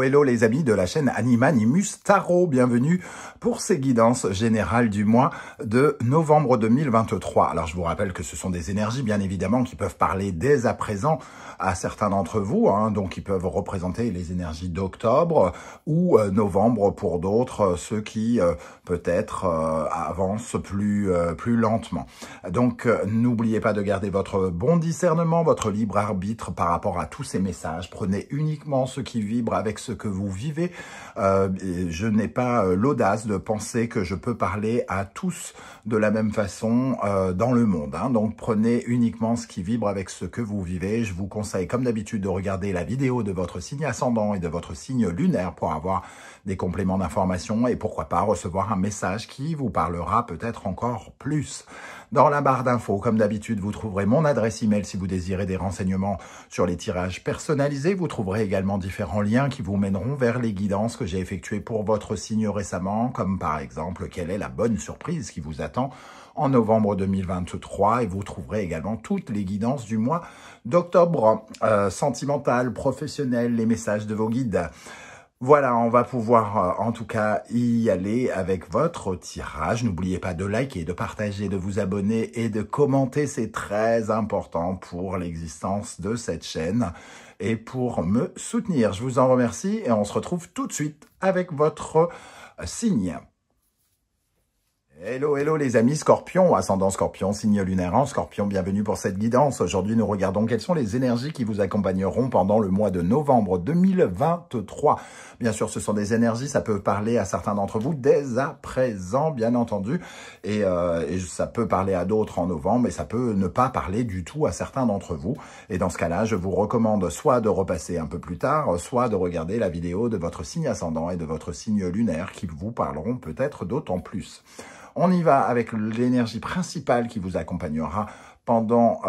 Hello, hello les amis de la chaîne Animanimus Tarot, bienvenue pour ces guidances générales du mois de novembre 2023. Alors je vous rappelle que ce sont des énergies bien évidemment qui peuvent parler dès à présent à certains d'entre vous, donc qui peuvent représenter les énergies d'octobre ou novembre pour d'autres, ceux qui peut-être avancent plus lentement. Donc n'oubliez pas de garder votre bon discernement, votre libre arbitre par rapport à tous ces messages. Prenez uniquement ce qui vibre avec ce que vous vivez. Je n'ai pas l'audace de penser que je peux parler à tous de la même façon dans le monde. Donc prenez uniquement ce qui vibre avec ce que vous vivez. Je vous conseille comme d'habitude de regarder la vidéo de votre signe ascendant et de votre signe lunaire pour avoir des compléments d'information et pourquoi pas recevoir un message qui vous parlera peut-être encore plus. Dans la barre d'infos, comme d'habitude, vous trouverez mon adresse email si vous désirez des renseignements sur les tirages personnalisés. Vous trouverez également différents liens qui vous mèneront vers les guidances que j'ai effectuées pour votre signe récemment, comme par exemple, quelle est la bonne surprise qui vous attend en novembre 2023. Et vous trouverez également toutes les guidances du mois d'octobre, sentimentales, professionnelles, les messages de vos guides. Voilà, on va pouvoir en tout cas y aller avec votre tirage. N'oubliez pas de liker, de partager, de vous abonner et de commenter. C'est très important pour l'existence de cette chaîne et pour me soutenir. Je vous en remercie et on se retrouve tout de suite avec votre signe. Hello, hello les amis Scorpion, ascendant Scorpion, signe lunaire en Scorpion, bienvenue pour cette guidance. Aujourd'hui, nous regardons quelles sont les énergies qui vous accompagneront pendant le mois de novembre 2023. Bien sûr, ce sont des énergies, ça peut parler à certains d'entre vous dès à présent, bien entendu, et ça peut parler à d'autres en novembre, mais ça peut ne pas parler du tout à certains d'entre vous. Et dans ce cas-là, je vous recommande soit de repasser un peu plus tard, soit de regarder la vidéo de votre signe ascendant et de votre signe lunaire qui vous parleront peut-être d'autant plus. On y va avec l'énergie principale qui vous accompagnera pendant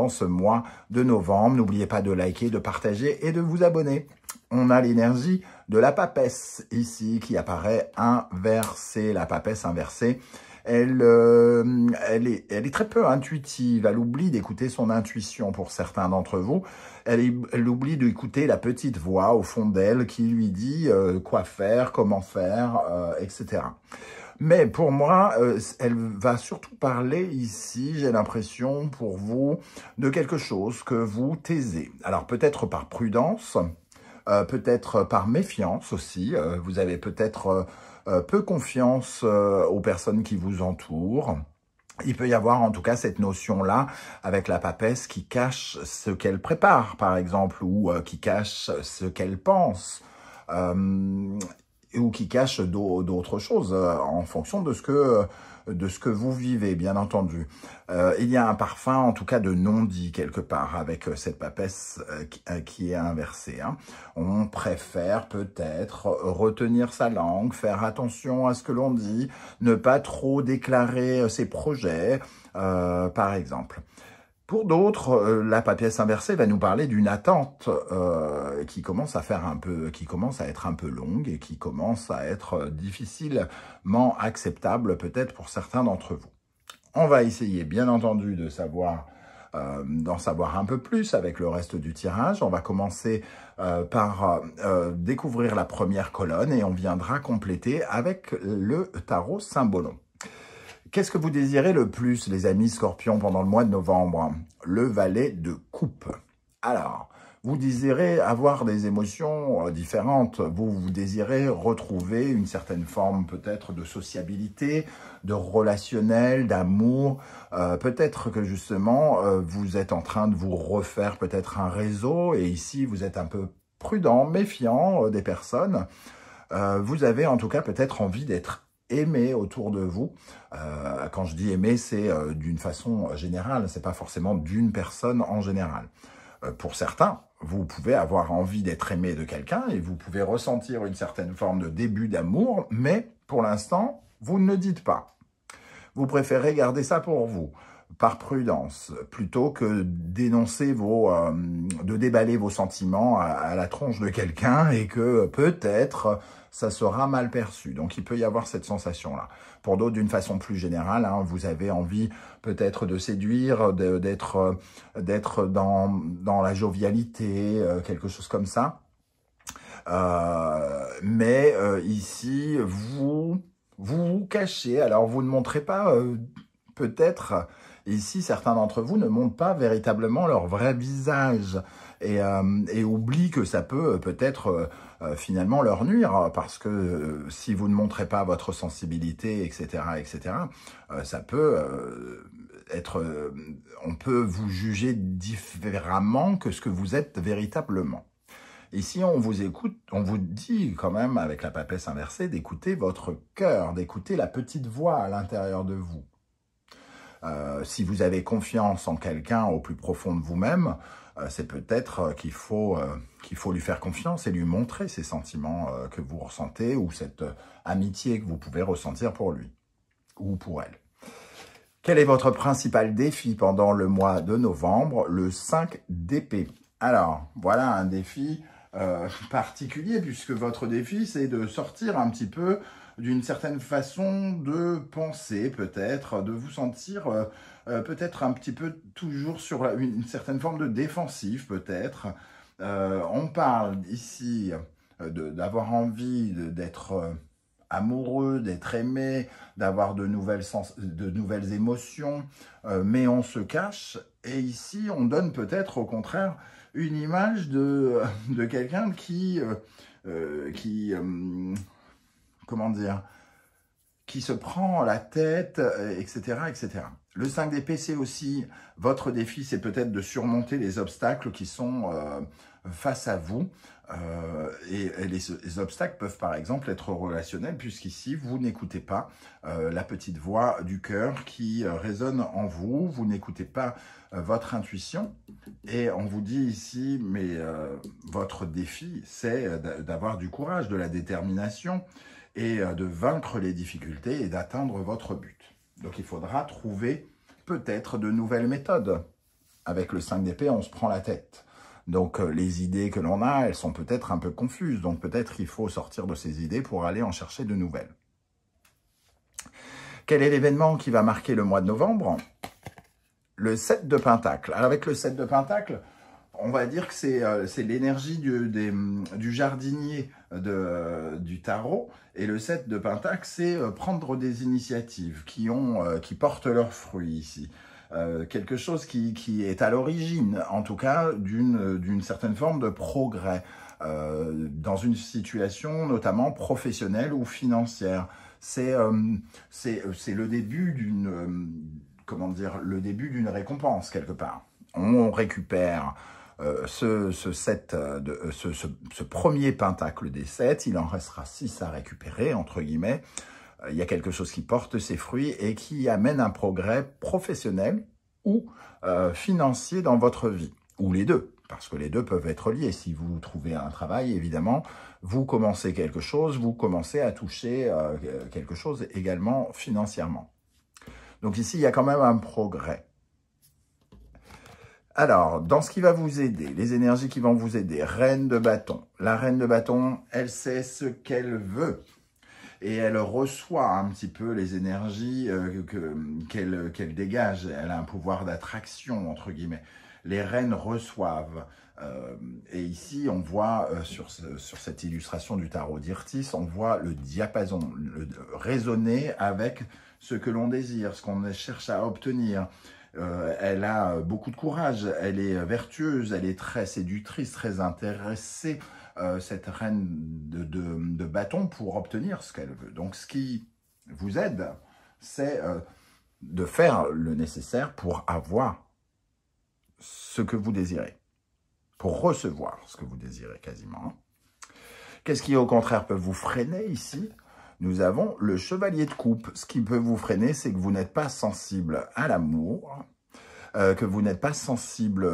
ce mois de novembre. N'oubliez pas de liker, de partager et de vous abonner. On a l'énergie de la papesse ici qui apparaît inversée. La papesse inversée, elle est très peu intuitive. Elle oublie d'écouter son intuition pour certains d'entre vous. Elle oublie d'écouter la petite voix au fond d'elle qui lui dit quoi faire, comment faire, etc. Mais pour moi, elle va surtout parler ici, j'ai l'impression, pour vous, de quelque chose que vous taisez. Alors peut-être par prudence, peut-être par méfiance aussi. Vous avez peut-être peu confiance aux personnes qui vous entourent. Il peut y avoir en tout cas cette notion-là avec la papesse qui cache ce qu'elle prépare, par exemple, ou qui cache ce qu'elle pense. Ou qui cache d'autres choses en fonction de ce que vous vivez, bien entendu. Il y a un parfum, en tout cas, de non-dit quelque part avec cette papesse qui est inversée. On préfère peut-être retenir sa langue, faire attention à ce que l'on dit, ne pas trop déclarer ses projets, par exemple. Pour d'autres, la papesse inversée va nous parler d'une attente qui commence à être un peu longue et qui commence à être difficilement acceptable peut-être pour certains d'entre vous. On va essayer bien entendu de d'en savoir un peu plus avec le reste du tirage. On va commencer par découvrir la première colonne et on viendra compléter avec le tarot Symbolon. Qu'est-ce que vous désirez le plus, les amis Scorpions, pendant le mois de novembre? Le valet de coupe. Alors, vous désirez avoir des émotions différentes. Vous désirez retrouver une certaine forme peut-être de sociabilité, de relationnel, d'amour. Peut-être que justement, vous êtes en train de vous refaire peut-être un réseau. Et ici, vous êtes un peu prudent, méfiant des personnes. Vous avez en tout cas peut-être envie d'être aimé autour de vous. Quand je dis aimer, c'est d'une façon générale, c'est pas forcément d'une personne en général. Pour certains, vous pouvez avoir envie d'être aimé de quelqu'un et vous pouvez ressentir une certaine forme de début d'amour, mais pour l'instant, vous ne le dites pas. Vous préférez garder ça pour vous, par prudence, plutôt que d'énoncer de déballer vos sentiments à la tronche de quelqu'un et que peut-être ça sera mal perçu. Donc il peut y avoir cette sensation-là. Pour d'autres, d'une façon plus générale, vous avez envie peut-être de séduire, d'être dans la jovialité, quelque chose comme ça. Mais ici, vous vous cachez. Alors, vous ne montrez pas, peut-être, ici, certains d'entre vous ne montrent pas véritablement leur vrai visage et oublient que ça peut peut-être finalement leur nuire, parce que si vous ne montrez pas votre sensibilité, etc., ça peut être... on peut vous juger différemment que ce que vous êtes véritablement. Ici, on vous écoute, on vous dit quand même, avec la papesse inversée, d'écouter votre cœur, d'écouter la petite voix à l'intérieur de vous. Si vous avez confiance en quelqu'un au plus profond de vous-même, c'est peut-être qu'il faut lui faire confiance et lui montrer ces sentiments que vous ressentez ou cette amitié que vous pouvez ressentir pour lui ou pour elle. Quel est votre principal défi pendant le mois de novembre? Le 5 d'épée. Alors, voilà un défi particulier, puisque votre défi, c'est de sortir un petit peu d'une certaine façon de penser, peut-être, de vous sentir peut-être un petit peu toujours sur une certaine forme de défensif, peut-être. On parle ici d'avoir envie d'être amoureux, d'être aimé, d'avoir de nouvelles émotions, mais on se cache, et ici, on donne peut-être au contraire une image de quelqu'un comment dire, qui se prend la tête, etc. Le 5 d'épée, c'est aussi, votre défi, c'est peut-être de surmonter les obstacles qui sont face à vous. Et les obstacles peuvent par exemple être relationnels, puisqu'ici, vous n'écoutez pas la petite voix du cœur qui résonne en vous, vous n'écoutez pas votre intuition, et on vous dit ici, mais votre défi, c'est d'avoir du courage, de la détermination, et de vaincre les difficultés et d'atteindre votre but. Donc il faudra trouver peut-être de nouvelles méthodes. Avec le 5 d'épée, on se prend la tête. Donc les idées que l'on a, elles sont peut-être un peu confuses. Donc peut-être qu'il faut sortir de ces idées pour aller en chercher de nouvelles. Quel est l'événement qui va marquer le mois de novembre? Le 7 de Pentacle. Alors avec le 7 de Pentacle, on va dire que c'est l'énergie du jardinier du tarot. Et le 7 de Pentacle, c'est prendre des initiatives qui portent leurs fruits ici. Quelque chose qui est à l'origine, en tout cas, d'une certaine forme de progrès dans une situation notamment professionnelle ou financière. C'est le début comment dire, le début d'une récompense quelque part. On récupère ce premier pentacle des 7, il en restera 6 à récupérer, entre guillemets. Il y a quelque chose qui porte ses fruits et qui amène un progrès professionnel ou financier dans votre vie, ou les deux, parce que les deux peuvent être liés. Si vous trouvez un travail, évidemment, vous commencez quelque chose, vous commencez à toucher quelque chose également financièrement. Donc ici, il y a quand même un progrès. Alors, dans ce qui va vous aider, les énergies qui vont vous aider, reine de bâton. La reine de bâton, elle sait ce qu'elle veut. Et elle reçoit un petit peu les énergies qu'elle dégage. Elle a un pouvoir d'attraction, entre guillemets. Les reines reçoivent. Et ici, on voit, sur cette illustration du tarot d'Irtis, on voit le diapason résonner avec ce que l'on désire, ce qu'on cherche à obtenir. Elle a beaucoup de courage, elle est vertueuse, elle est très séductrice, très intéressée, cette reine de bâton, pour obtenir ce qu'elle veut. Donc ce qui vous aide, c'est de faire le nécessaire pour avoir ce que vous désirez, pour recevoir ce que vous désirez quasiment. Qu'est-ce qui au contraire peut vous freiner ici? Nous avons le chevalier de coupe. Ce qui peut vous freiner, c'est que vous n'êtes pas sensible à l'amour, que vous n'êtes pas sensible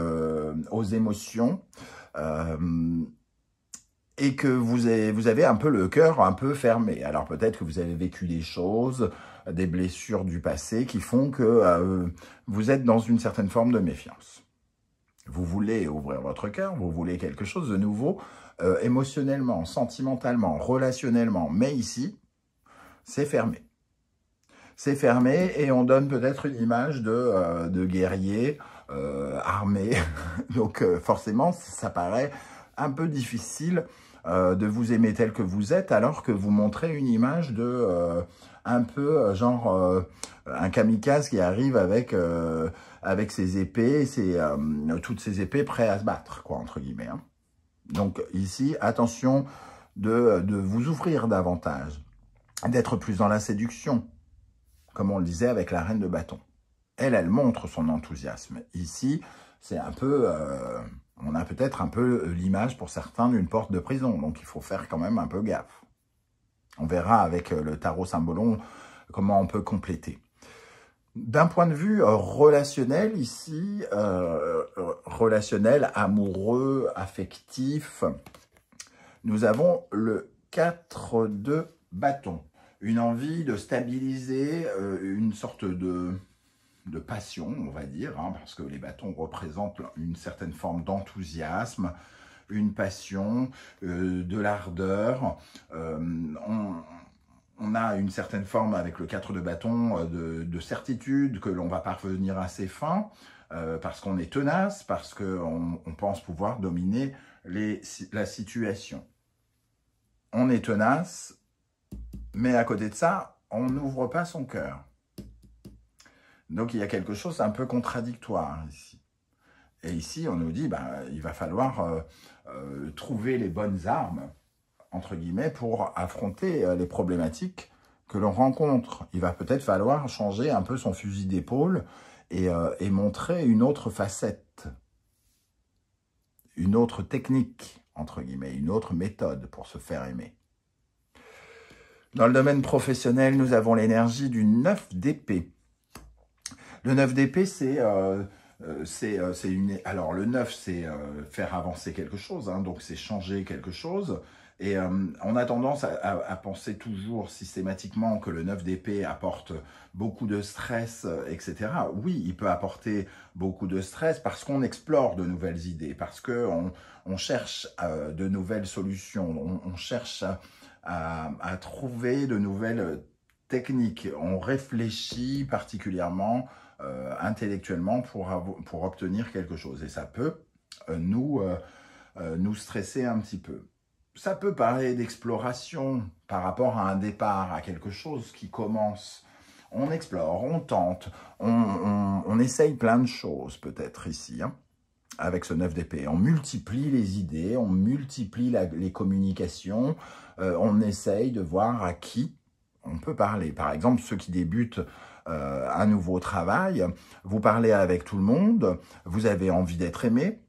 aux émotions, et que vous avez un peu le cœur un peu fermé. Alors peut-être que vous avez vécu des choses, des blessures du passé qui font que vous êtes dans une certaine forme de méfiance. Vous voulez ouvrir votre cœur, vous voulez quelque chose de nouveau, émotionnellement, sentimentalement, relationnellement, mais ici, c'est fermé. C'est fermé et on donne peut-être une image de guerrier armé. Donc forcément, ça paraît un peu difficile de vous aimer tel que vous êtes, alors que vous montrez une image de un peu genre un kamikaze qui arrive avec ses épées, toutes ses épées prêts à se battre, quoi, entre guillemets. Hein. Donc ici, attention de vous ouvrir davantage, d'être plus dans la séduction, comme on le disait avec la reine de bâton. Elle montre son enthousiasme. Ici, c'est un peu, on a peut-être un peu l'image pour certains d'une porte de prison, donc il faut faire quand même un peu gaffe. On verra avec le tarot symbolon comment on peut compléter. D'un point de vue relationnel ici, relationnel, amoureux, affectif, nous avons le 4 de bâton. Une envie de stabiliser, une sorte de passion, on va dire, hein, parce que les bâtons représentent une certaine forme d'enthousiasme, une passion, de l'ardeur. On a une certaine forme avec le 4 de bâton de certitude que l'on va parvenir à ses fins, parce qu'on est tenace, parce qu'on pense pouvoir dominer la situation. On est tenace, mais à côté de ça, on n'ouvre pas son cœur. Donc il y a quelque chose un peu contradictoire ici. Et ici, on nous dit, il va falloir trouver les bonnes armes, entre guillemets, pour affronter les problématiques que l'on rencontre. Il va peut-être falloir changer un peu son fusil d'épaule et montrer une autre facette, une autre technique, entre guillemets, une autre méthode pour se faire aimer. Dans le domaine professionnel, nous avons l'énergie du 9 d'épée. Le 9 d'épée, alors le 9, c'est faire avancer quelque chose, hein, donc c'est changer quelque chose. Et on a tendance à penser toujours systématiquement que le 9 d'épée apporte beaucoup de stress, etc. Oui, il peut apporter beaucoup de stress parce qu'on explore de nouvelles idées, parce qu'on cherche de nouvelles solutions, on cherche à trouver de nouvelles techniques. On réfléchit particulièrement intellectuellement pour obtenir quelque chose. Et ça peut nous stresser un petit peu. Ça peut parler d'exploration par rapport à un départ, à quelque chose qui commence. On explore, on tente, on essaye plein de choses peut-être ici, hein, avec ce 9 d'épée. On multiplie les idées, on multiplie les communications, on essaye de voir à qui on peut parler. Par exemple, ceux qui débutent un nouveau travail, vous parlez avec tout le monde, vous avez envie d'être aimé,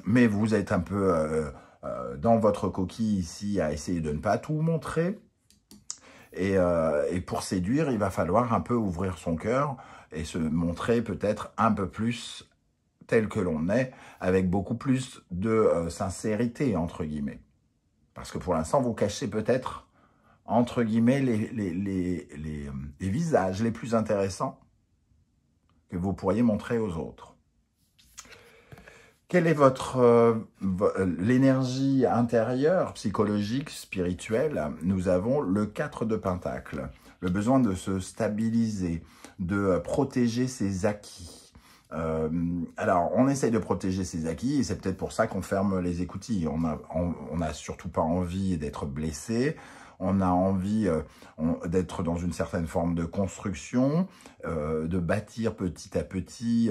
mais vous êtes un peu dans votre coquille ici à essayer de ne pas tout montrer. Et pour séduire, il va falloir un peu ouvrir son cœur et se montrer peut-être un peu plus tel que l'on est, avec beaucoup plus de sincérité, entre guillemets. Parce que pour l'instant, vous cachez peut-être, entre guillemets, les visages les plus intéressants que vous pourriez montrer aux autres. Quelle est l'énergie intérieure, psychologique, spirituelle? Nous avons le 4 de Pentacles, le besoin de se stabiliser, de protéger ses acquis. Alors, on essaye de protéger ses acquis et c'est peut-être pour ça qu'on ferme les écoutilles. On n'a surtout pas envie d'être blessé. On a envie d'être dans une certaine forme de construction, de bâtir petit à petit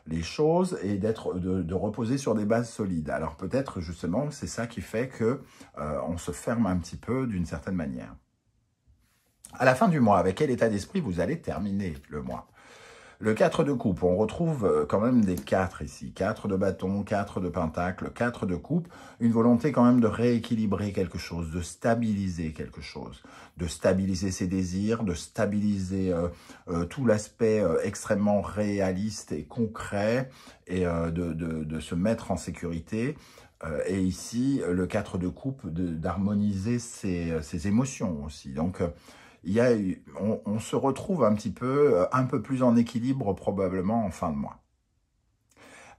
les choses et de reposer sur des bases solides. Alors peut-être justement c'est ça qui fait que on se ferme un petit peu d'une certaine manière. À la fin du mois, avec quel état d'esprit vous allez terminer le mois? Le 4 de coupe, on retrouve quand même des 4 ici. 4 de bâton, 4 de pentacle, 4 de coupe. Une volonté quand même de rééquilibrer quelque chose, de stabiliser quelque chose. De stabiliser ses désirs, de stabiliser tout l'aspect extrêmement réaliste et concret et de se mettre en sécurité. Et ici, le 4 de coupe, d'harmoniser ses émotions aussi. Donc, on se retrouve un peu plus en équilibre probablement en fin de mois.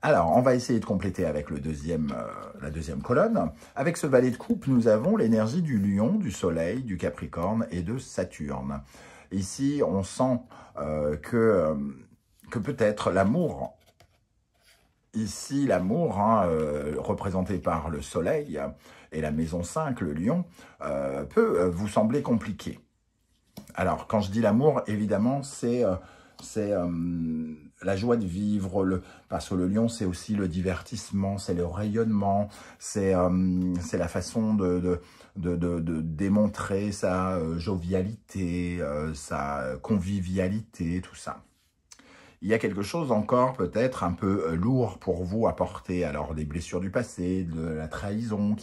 Alors, on va essayer de compléter avec la deuxième colonne. Avec ce valet de coupe, nous avons l'énergie du lion, du soleil, du capricorne et de Saturne. Ici, on sent que peut-être l'amour Ici, l'amour, hein, représenté par le soleil et la maison 5, le lion, peut vous sembler compliqué. Alors, quand je dis l'amour, évidemment, c'est la joie de vivre, parce que le lion, c'est aussi le divertissement, c'est le rayonnement, c'est la façon de démontrer sa jovialité, sa convivialité, tout ça. Il y a quelque chose encore peut-être un peu lourd pour vous à porter, alors des blessures du passé, de la trahison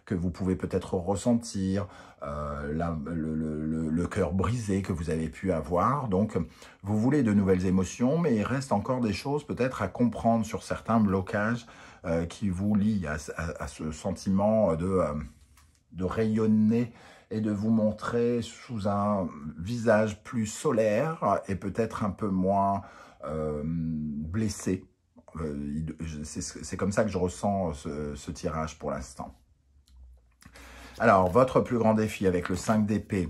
que vous pouvez peut-être ressentir, le cœur brisé que vous avez pu avoir. Donc, vous voulez de nouvelles émotions, mais il reste encore des choses peut-être à comprendre sur certains blocages qui vous lient à ce sentiment de rayonner et de vous montrer sous un visage plus solaire et peut-être un peu moins blessé. C'est comme ça que je ressens ce tirage pour l'instant. Alors, votre plus grand défi avec le 5 d'épée,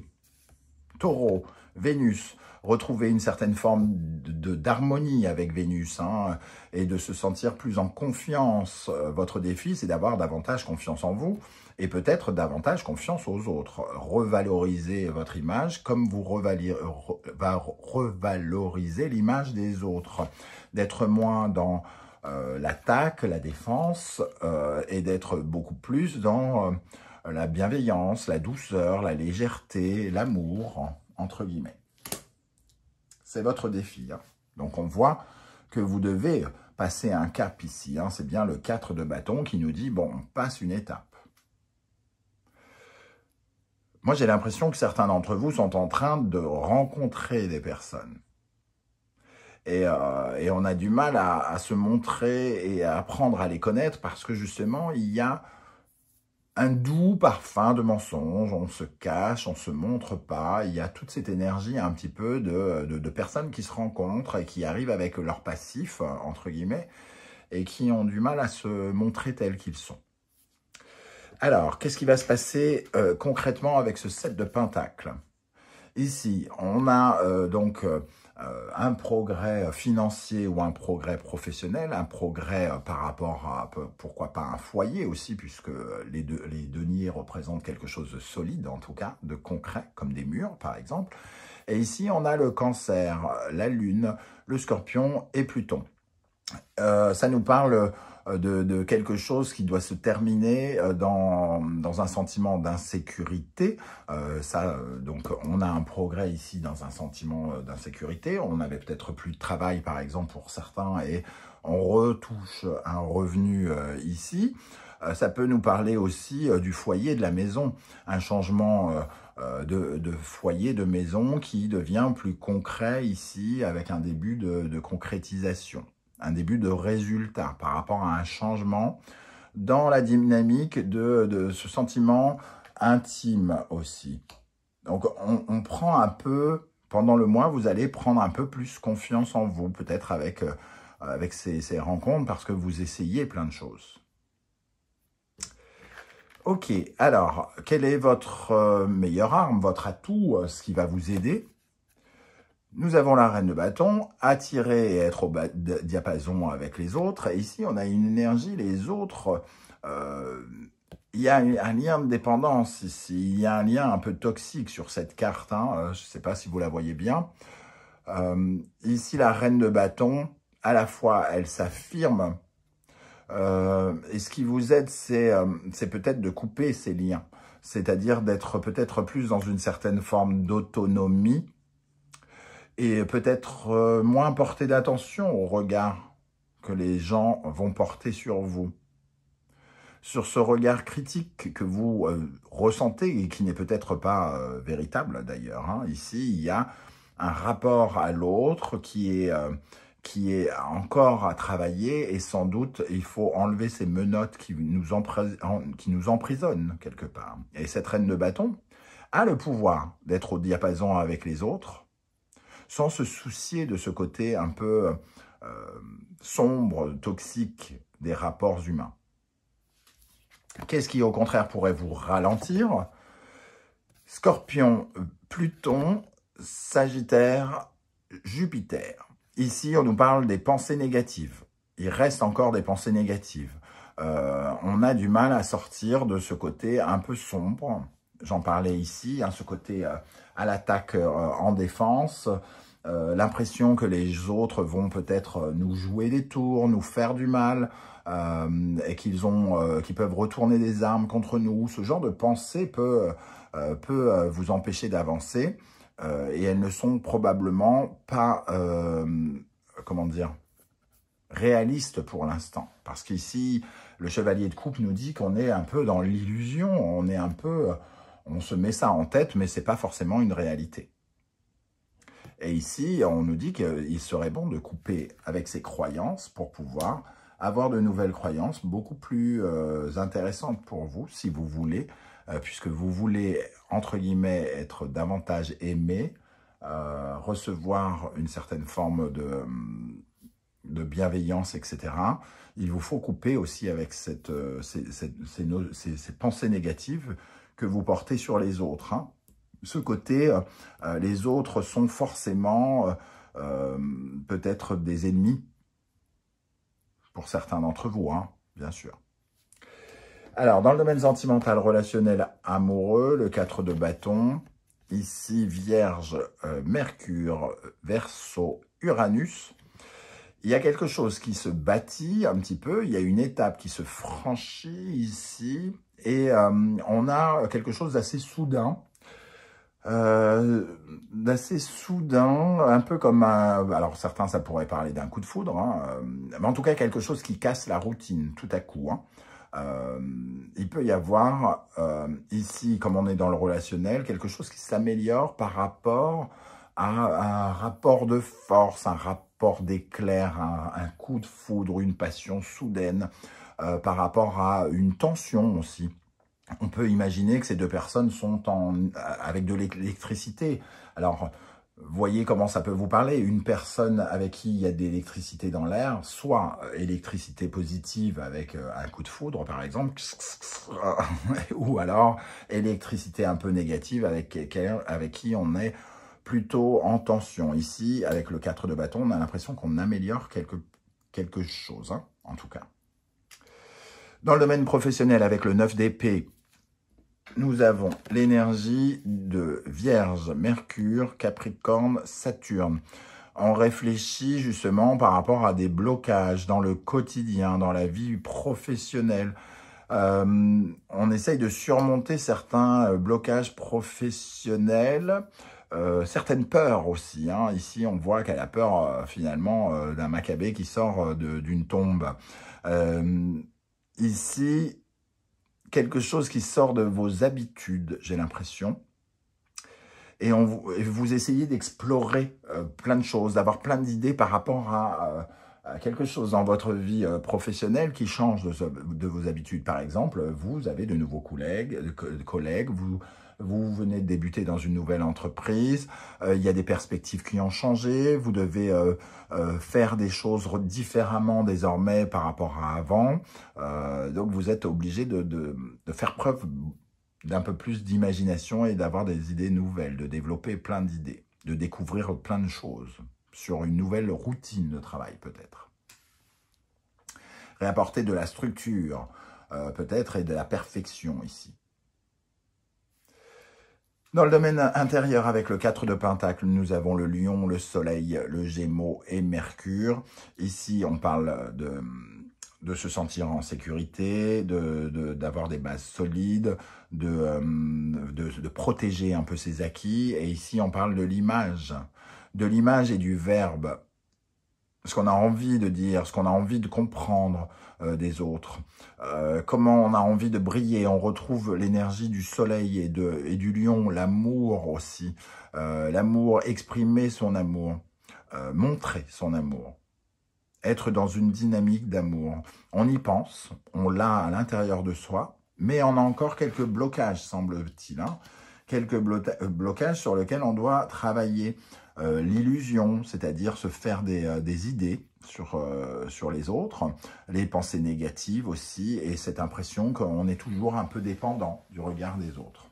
Taureau, Vénus, retrouver une certaine forme d'harmonie avec Vénus hein, et de se sentir plus en confiance. Votre défi, c'est d'avoir davantage confiance en vous et peut-être davantage confiance aux autres. Revaloriser votre image comme vous revaloriser l'image des autres. D'être moins dans l'attaque, la défense et d'être beaucoup plus dans la bienveillance, la douceur, la légèreté, l'amour, entre guillemets. C'est votre défi. Hein. Donc, on voit que vous devez passer un cap ici. Hein. C'est bien le 4 de bâton qui nous dit, bon, on passe une étape. Moi, j'ai l'impression que certains d'entre vous sont en train de rencontrer des personnes. Et on a du mal à se montrer et à apprendre à les connaître parce que justement, il y a un doux parfum de mensonge, on se cache, on se montre pas, il y a toute cette énergie un petit peu de personnes qui se rencontrent et qui arrivent avec leur passif, entre guillemets, et qui ont du mal à se montrer tels qu'ils sont. Alors, qu'est-ce qui va se passer concrètement avec ce 7 de Pentacles? Ici, on a donc un progrès financier ou un progrès professionnel, un progrès par rapport à, pourquoi pas, un foyer aussi, puisque les deniers représentent quelque chose de solide, en tout cas, de concret, comme des murs, par exemple. Et ici, on a le Cancer, la Lune, le Scorpion et Pluton. Ça nous parle de quelque chose qui doit se terminer dans un sentiment d'insécurité. Donc, on a un progrès ici dans un sentiment d'insécurité. On avait peut-être plus de travail, par exemple, pour certains, et on retouche un revenu ici. Ça peut nous parler aussi du foyer, de la maison, un changement de foyer, de maison qui devient plus concret ici, avec un début de concrétisation. Un début de résultat par rapport à un changement dans la dynamique de ce sentiment intime aussi. Donc, on prend un peu, pendant le mois, vous allez prendre un peu plus confiance en vous, peut-être avec ces rencontres, parce que vous essayez plein de choses. Ok, alors, quelle est votre meilleure arme, votre atout, ce qui va vous aider ? Nous avons la reine de bâton, attirer et être au diapason avec les autres. Et ici, on a une énergie, les autres, il y a un lien de dépendance ici. Il y a un lien un peu toxique sur cette carte. Hein, je ne sais pas si vous la voyez bien. Ici, la reine de bâton, à la fois, elle s'affirme. Et ce qui vous aide, c'est peut-être de couper ces liens. C'est-à-dire d'être peut-être plus dans une certaine forme d'autonomie. Et peut-être moins porter d'attention au regard que les gens vont porter sur vous. Sur ce regard critique que vous ressentez et qui n'est peut-être pas véritable d'ailleurs. Hein. Ici, il y a un rapport à l'autre qui est encore à travailler et sans doute, il faut enlever ces menottes qui nous emprisonnent quelque part. Et cette reine de bâton a le pouvoir d'être au diapason avec les autres, sans se soucier de ce côté un peu sombre, toxique des rapports humains. Qu'est-ce qui, au contraire, pourrait vous ralentir? Scorpion, Pluton, Sagittaire, Jupiter. Ici, on nous parle des pensées négatives. il reste encore des pensées négatives. On a du mal à sortir de ce côté un peu sombre. J'en parlais ici, hein, ce côté à l'attaque en défense, l'impression que les autres vont peut-être nous jouer des tours, nous faire du mal, et qu'ils peuvent retourner des armes contre nous. Ce genre de pensée peut vous empêcher d'avancer, et elles ne sont probablement pas, comment dire, réalistes pour l'instant. Parce qu'ici, le chevalier de coupe nous dit qu'on est un peu dans l'illusion, on se met ça en tête, mais c'est pas forcément une réalité. Et ici, on nous dit qu'il serait bon de couper avec ses croyances pour pouvoir avoir de nouvelles croyances beaucoup plus intéressantes pour vous, si vous voulez, puisque vous voulez, entre guillemets, être davantage aimé, recevoir une certaine forme de bienveillance, etc. Il vous faut couper aussi avec ces pensées négatives que vous portez sur les autres, hein. Ce côté, les autres sont forcément peut-être des ennemis, pour certains d'entre vous, hein, bien sûr. Alors, dans le domaine sentimental, relationnel, amoureux, le 4 de bâton, ici, Vierge, Mercure, Verseau, Uranus, il y a quelque chose qui se bâtit un petit peu, il y a une étape qui se franchit ici, et on a quelque chose d'assez soudain, un peu comme un... Alors, certains, ça pourrait parler d'un coup de foudre, hein, mais en tout cas, quelque chose qui casse la routine tout à coup, hein. Il peut y avoir, ici, comme on est dans le relationnel, quelque chose qui s'améliore par rapport à un rapport de force, un rapport d'éclair, un coup de foudre, une passion soudaine, par rapport à une tension aussi. On peut imaginer que ces deux personnes sont avec de l'électricité. Alors, voyez comment ça peut vous parler. Une personne avec qui il y a de l'électricité dans l'air, soit électricité positive avec un coup de foudre, par exemple, ou alors électricité un peu négative avec quelqu'un avec qui on est plutôt en tension. Ici, avec le 4 de bâton, on a l'impression qu'on améliore quelque chose, hein, en tout cas. Dans le domaine professionnel, avec le 9 d'épée, nous avons l'énergie de Vierge, Mercure, Capricorne, Saturne. On réfléchit justement par rapport à des blocages dans le quotidien, dans la vie professionnelle. On essaye de surmonter certains blocages professionnels, certaines peurs aussi, hein. Ici, on voit qu'elle a peur finalement d'un Maccabée qui sort d'une tombe. Ici, quelque chose qui sort de vos habitudes, j'ai l'impression. Et vous essayez d'explorer plein de choses, d'avoir plein d'idées par rapport à quelque chose dans votre vie professionnelle qui change de vos habitudes. Par exemple, vous avez de nouveaux collègues, vous venez de débuter dans une nouvelle entreprise, il y a des perspectives qui ont changé, vous devez faire des choses différemment désormais par rapport à avant, donc vous êtes obligé de faire preuve d'un peu plus d'imagination et d'avoir des idées nouvelles, de développer plein d'idées, de découvrir plein de choses sur une nouvelle routine de travail peut-être. Réapporter de la structure peut-être et de la perfection ici. Dans le domaine intérieur, avec le 4 de Pentacle, nous avons le Lion, le Soleil, le Gémeaux et Mercure. Ici, on parle de se sentir en sécurité, d'avoir des bases solides, de protéger un peu ses acquis. Et ici, on parle de l'image et du verbe. Ce qu'on a envie de dire, ce qu'on a envie de comprendre des autres, comment on a envie de briller. On retrouve l'énergie du soleil et du lion, l'amour aussi, l'amour, exprimer son amour, montrer son amour, être dans une dynamique d'amour. On y pense, on l'a à l'intérieur de soi, mais on a encore quelques blocages, semble-t-il, hein, quelques blocages sur lesquels on doit travailler. L'illusion, c'est-à-dire se faire des idées sur les autres, les pensées négatives aussi, et cette impression qu'on est toujours un peu dépendant du regard des autres.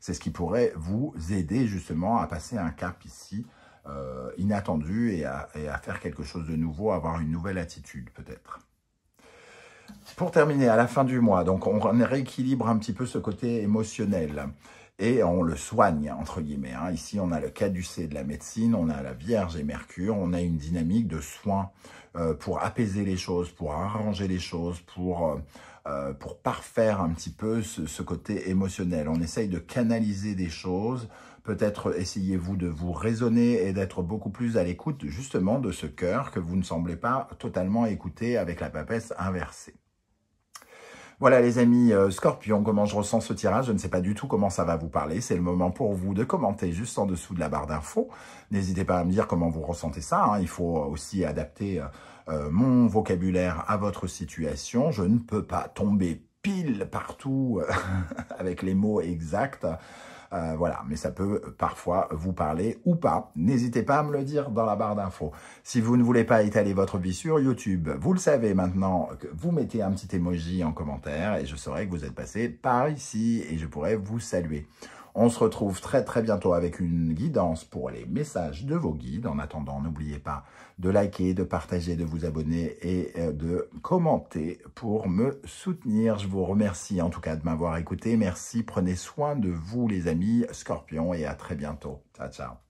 C'est ce qui pourrait vous aider justement à passer un cap ici inattendu et à faire quelque chose de nouveau, avoir une nouvelle attitude peut-être. Pour terminer, à la fin du mois, donc on rééquilibre un petit peu ce côté émotionnel et on le soigne, entre guillemets. Hein. Ici, on a le caducée de la médecine, on a la Vierge et Mercure, on a une dynamique de soins pour apaiser les choses, pour arranger les choses, pour parfaire un petit peu ce côté émotionnel. On essaye de canaliser des choses. Peut-être essayez-vous de vous raisonner et d'être beaucoup plus à l'écoute justement de ce cœur que vous ne semblez pas totalement écouter avec la papesse inversée. Voilà les amis Scorpion, comment je ressens ce tirage, je ne sais pas du tout comment ça va vous parler. C'est le moment pour vous de commenter juste en dessous de la barre d'infos. N'hésitez pas à me dire comment vous ressentez ça. Hein. Il faut aussi adapter mon vocabulaire à votre situation. Je ne peux pas tomber pile partout avec les mots exacts. Voilà, mais ça peut parfois vous parler ou pas. N'hésitez pas à me le dire dans la barre d'infos. Si vous ne voulez pas étaler votre vie sur YouTube, vous le savez maintenant, vous mettez un petit emoji en commentaire et je saurai que vous êtes passé par ici et je pourrai vous saluer. On se retrouve très très bientôt avec une guidance pour les messages de vos guides. En attendant, n'oubliez pas de liker, de partager, de vous abonner et de commenter pour me soutenir. Je vous remercie en tout cas de m'avoir écouté. Merci, prenez soin de vous les amis Scorpions et à très bientôt. Ciao, ciao.